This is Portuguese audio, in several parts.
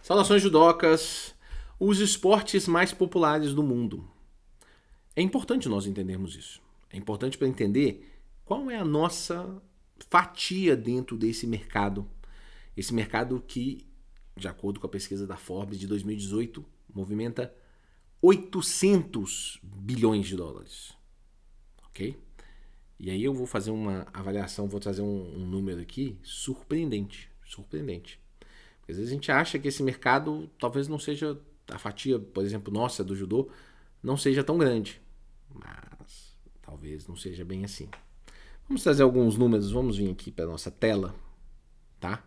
Saudações judocas, os esportes mais populares do mundo. É importante nós entendermos isso. É importante para entender qual é a nossa fatia dentro desse mercado. Esse mercado que, de acordo com a pesquisa da Forbes de 2018, movimenta 800 bilhões de dólares. Ok? E aí eu vou fazer uma avaliação, vou trazer um número aqui surpreendente. Surpreendente. Porque às vezes a gente acha que esse mercado talvez não seja, a fatia, por exemplo, nossa do judô, não seja tão grande. Mas talvez não seja bem assim. Vamos trazer alguns números, vamos vir aqui para a nossa tela, tá?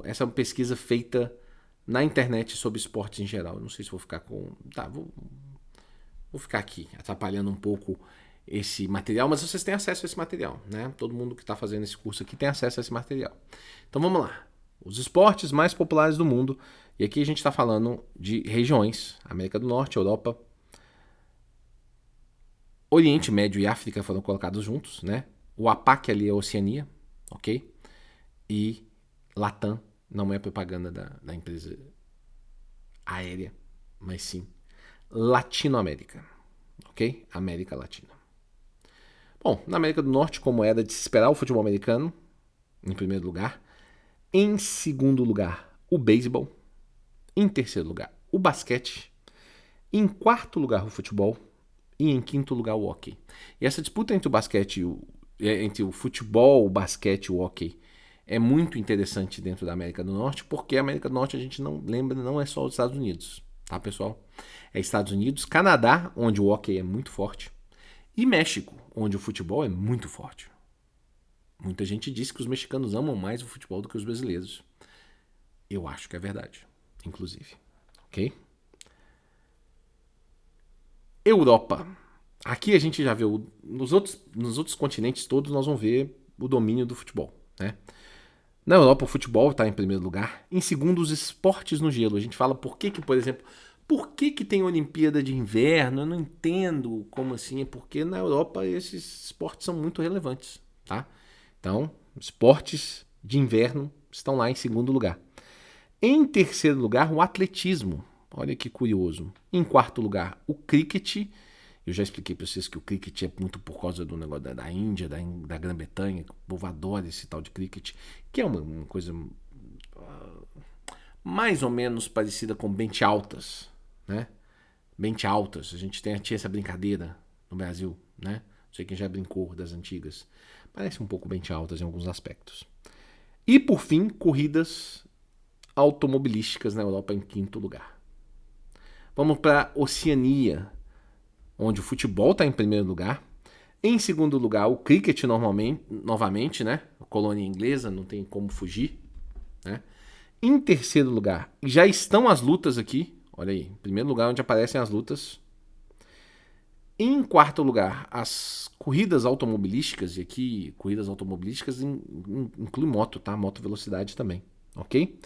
Essa é uma pesquisa feita na internet sobre esportes em geral. Eu não sei se vou ficar com, vou ficar aqui atrapalhando um pouco esse material, mas vocês têm acesso a esse material, né? Todo mundo que está fazendo esse curso aqui tem acesso a esse material. Então vamos lá. Os esportes mais populares do mundo. E aqui a gente está falando de regiões. América do Norte, Europa, Oriente Médio e África foram colocados juntos, né? O APAC ali é a Oceania, ok? E Latam não é propaganda da empresa aérea, mas sim Latinoamérica, ok? América Latina. Bom, na América do Norte, como era de se esperar, o futebol americano, em primeiro lugar. Em segundo lugar, o beisebol. Em terceiro lugar, o basquete. Em quarto lugar, o futebol. E em quinto lugar, o hóquei. E essa disputa entre o basquete, entre o futebol, o basquete e o hóquei é muito interessante dentro da América do Norte, porque a América do Norte, a gente não lembra, não é só os Estados Unidos, tá, pessoal? É Estados Unidos, Canadá, onde o hóquei é muito forte, e México, onde o futebol é muito forte. Muita gente diz que os mexicanos amam mais o futebol do que os brasileiros. Eu acho que é verdade, inclusive. Ok? Europa. Aqui a gente já vê, nos outros continentes todos, nós vamos ver o domínio do futebol. Né? Na Europa, o futebol está em primeiro lugar. Em segundo, os esportes no gelo. A gente fala por que, por exemplo, por que tem Olimpíada de Inverno? Eu não entendo como assim. É porque na Europa esses esportes são muito relevantes. Tá? Então, esportes de inverno estão lá em segundo lugar. Em terceiro lugar, o atletismo. Olha que curioso. Em quarto lugar, o cricket. Eu já expliquei para vocês que o cricket é muito por causa do negócio da Índia, da Grã-Bretanha. O povo adora esse tal de cricket, que é uma coisa mais ou menos parecida com bench altas, né? Bench altas. A gente tinha essa brincadeira no Brasil, né? Não sei quem já brincou das antigas. Parece um pouco bench altas em alguns aspectos. E por fim, corridas automobilísticas na Europa em quinto lugar. Vamos para a Oceania, onde o futebol está em primeiro lugar. Em segundo lugar, o cricket novamente, né? A colônia inglesa, não tem como fugir. Né? Em terceiro lugar, já estão as lutas aqui. Olha aí, em primeiro lugar onde aparecem as lutas. Em quarto lugar, as corridas automobilísticas, e aqui corridas automobilísticas inclui moto, tá? Moto velocidade também, ok?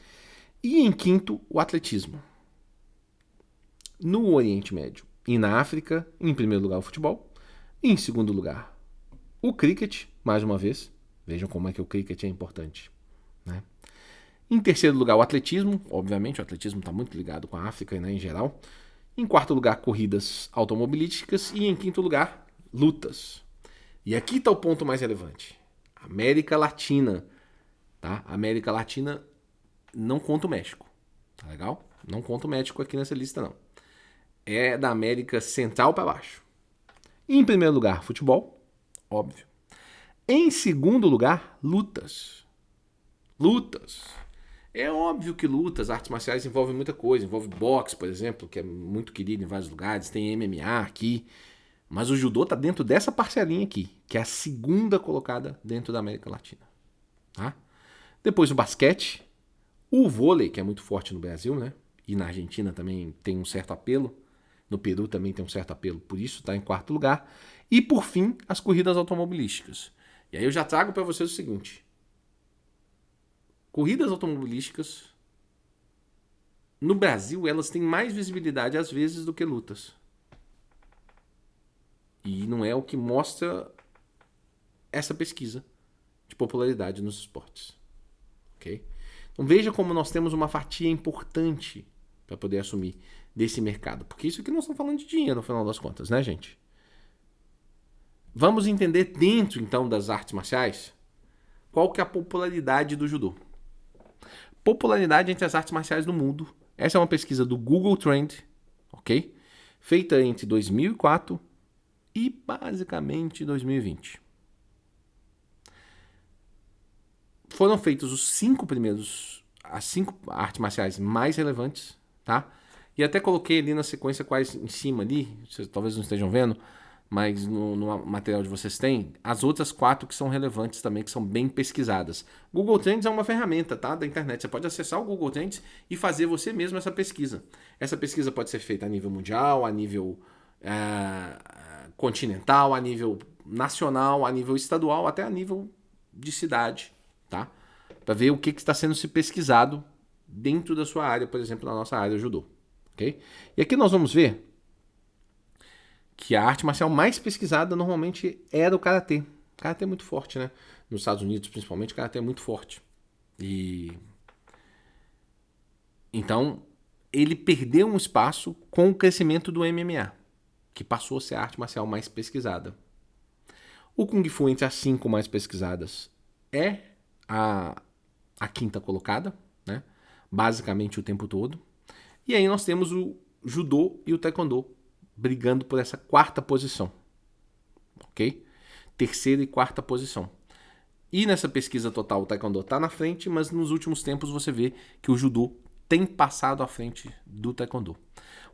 E em quinto, o atletismo. No Oriente Médio e na África, em primeiro lugar o futebol, e em segundo lugar o cricket, mais uma vez, vejam como é que o cricket é importante. Né? Em terceiro lugar o atletismo, obviamente o atletismo está muito ligado com a África, né, em geral. Em quarto lugar corridas automobilísticas e em quinto lugar lutas. E aqui está o ponto mais relevante. América Latina. Tá? América Latina não conta o México. Tá legal? Não conta o México aqui nessa lista não. É da América Central para baixo. Em primeiro lugar, futebol, óbvio. Em segundo lugar, lutas. Lutas. É óbvio que lutas, artes marciais envolvem muita coisa. Envolve boxe, por exemplo, que é muito querido em vários lugares. Tem MMA aqui. Mas o judô está dentro dessa parcelinha aqui, que é a segunda colocada dentro da América Latina. Tá? Depois o basquete. O vôlei, que é muito forte no Brasil, né? E na Argentina também tem um certo apelo. No Peru também tem um certo apelo, por isso está em quarto lugar. E por fim, as corridas automobilísticas. E aí eu já trago para vocês o seguinte: corridas automobilísticas no Brasil elas têm mais visibilidade às vezes do que lutas. E não é o que mostra essa pesquisa de popularidade nos esportes, ok? Então veja como nós temos uma fatia importante para poder assumir desse mercado. Porque isso aqui nós estamos falando de dinheiro, no final das contas, né, gente? Vamos entender dentro, então, das artes marciais, qual que é a popularidade do judô. Popularidade entre as artes marciais no mundo. Essa é uma pesquisa do Google Trend, ok? Feita entre 2004 e basicamente 2020. Foram feitos as 5 artes marciais mais relevantes, tá? E até coloquei ali na sequência quais em cima ali, vocês talvez não estejam vendo, mas no material de vocês tem, as outras 4 que são relevantes também, que são bem pesquisadas. Google Trends é uma ferramenta, tá, da internet. Você pode acessar o Google Trends e fazer você mesmo essa pesquisa. Essa pesquisa pode ser feita a nível mundial, a nível continental, a nível nacional, a nível estadual, até a nível de cidade, tá? Para ver o que está sendo se pesquisado dentro da sua área, por exemplo, na nossa área judô, ok? E aqui nós vamos ver que a arte marcial mais pesquisada normalmente era o karatê. O karatê é muito forte, né? Nos Estados Unidos, principalmente, o karatê é muito forte. E então ele perdeu um espaço com o crescimento do MMA, que passou a ser a arte marcial mais pesquisada. O Kung Fu, entre as 5 mais pesquisadas, é a 5ª colocada, né? Basicamente o tempo todo. E aí nós temos o Judô e o Taekwondo brigando por essa 4ª posição, ok? 3ª e 4ª posição. E nessa pesquisa total o Taekwondo está na frente, mas nos últimos tempos você vê que o Judô tem passado à frente do Taekwondo.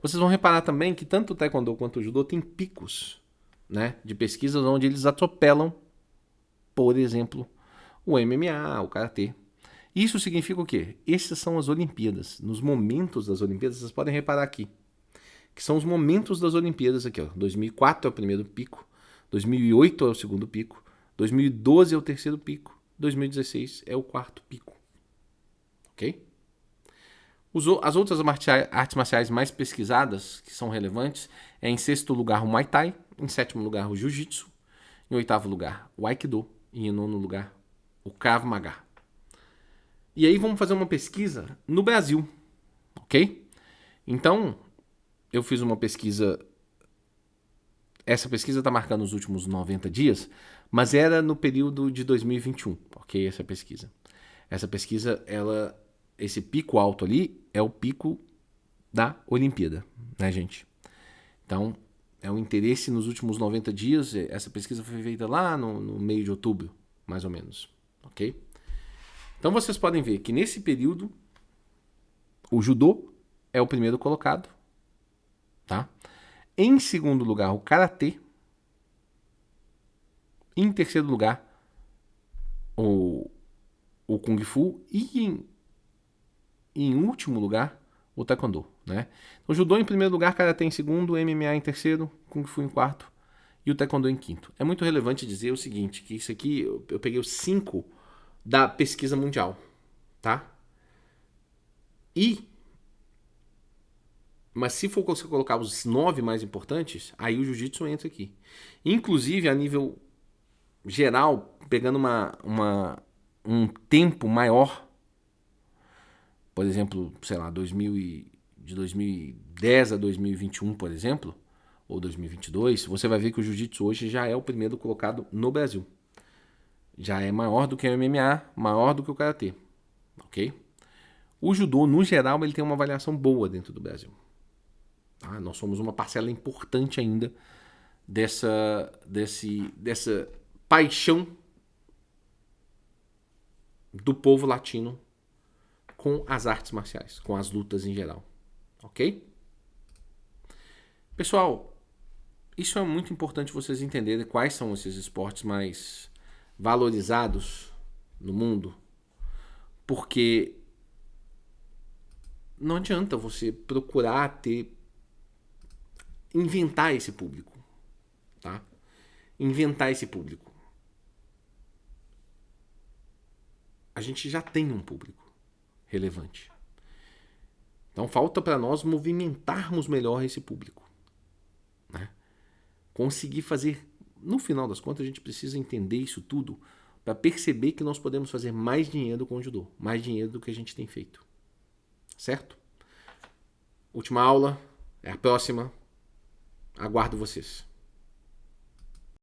Vocês vão reparar também que tanto o Taekwondo quanto o Judô têm picos, né, de pesquisas onde eles atropelam, por exemplo, o MMA, o Karatê. Isso significa o quê? Essas são as Olimpíadas. Nos momentos das Olimpíadas, vocês podem reparar aqui, que são os momentos das Olimpíadas aqui, ó. 2004 é o primeiro pico, 2008 é o segundo pico, 2012 é o terceiro pico, 2016 é o 4º pico. Ok? As outras artes marciais mais pesquisadas, que são relevantes, é em 6º lugar o Muay Thai, em 7º lugar o Jiu-Jitsu, em 8º lugar o Aikido e em 9º lugar o Krav Maga. E aí vamos fazer uma pesquisa no Brasil, ok? Então, eu fiz uma pesquisa. Essa pesquisa está marcando os últimos 90 dias, mas era no período de 2021, ok? Essa pesquisa. Essa pesquisa, esse pico alto ali é o pico da Olimpíada, né, gente? Então, é o interesse nos últimos 90 dias. Essa pesquisa foi feita lá no meio de outubro, mais ou menos, ok? Então vocês podem ver que nesse período o judô é o primeiro colocado, tá? Em segundo lugar, o karatê. Em terceiro lugar, o kung fu. E em último lugar, o taekwondo, né? O judô em primeiro lugar, karatê em segundo, MMA em terceiro, kung fu em quarto e o taekwondo em quinto. É muito relevante dizer o seguinte, que isso aqui eu peguei os 5 da pesquisa mundial, tá? Mas se for você colocar os 9 mais importantes, aí o jiu-jitsu entra aqui. Inclusive, a nível geral, pegando um tempo maior, por exemplo, sei lá, de 2010 a 2021, por exemplo, ou 2022, você vai ver que o jiu-jitsu hoje já é o primeiro colocado no Brasil. Já é maior do que o MMA, maior do que o karatê, ok? O judô, no geral, ele tem uma avaliação boa dentro do Brasil. Tá? Nós somos uma parcela importante ainda dessa paixão do povo latino com as artes marciais, com as lutas em geral, ok? Pessoal, isso é muito importante vocês entenderem quais são esses esportes mais valorizados no mundo, porque não adianta você procurar inventar esse público, tá? Inventar esse público. A gente já tem um público relevante. Então falta para nós movimentarmos melhor esse público, né? Conseguir fazer, no final das contas, a gente precisa entender isso tudo para perceber que nós podemos fazer mais dinheiro com o judô, mais dinheiro do que a gente tem feito. Certo? Última aula, é a próxima. Aguardo vocês.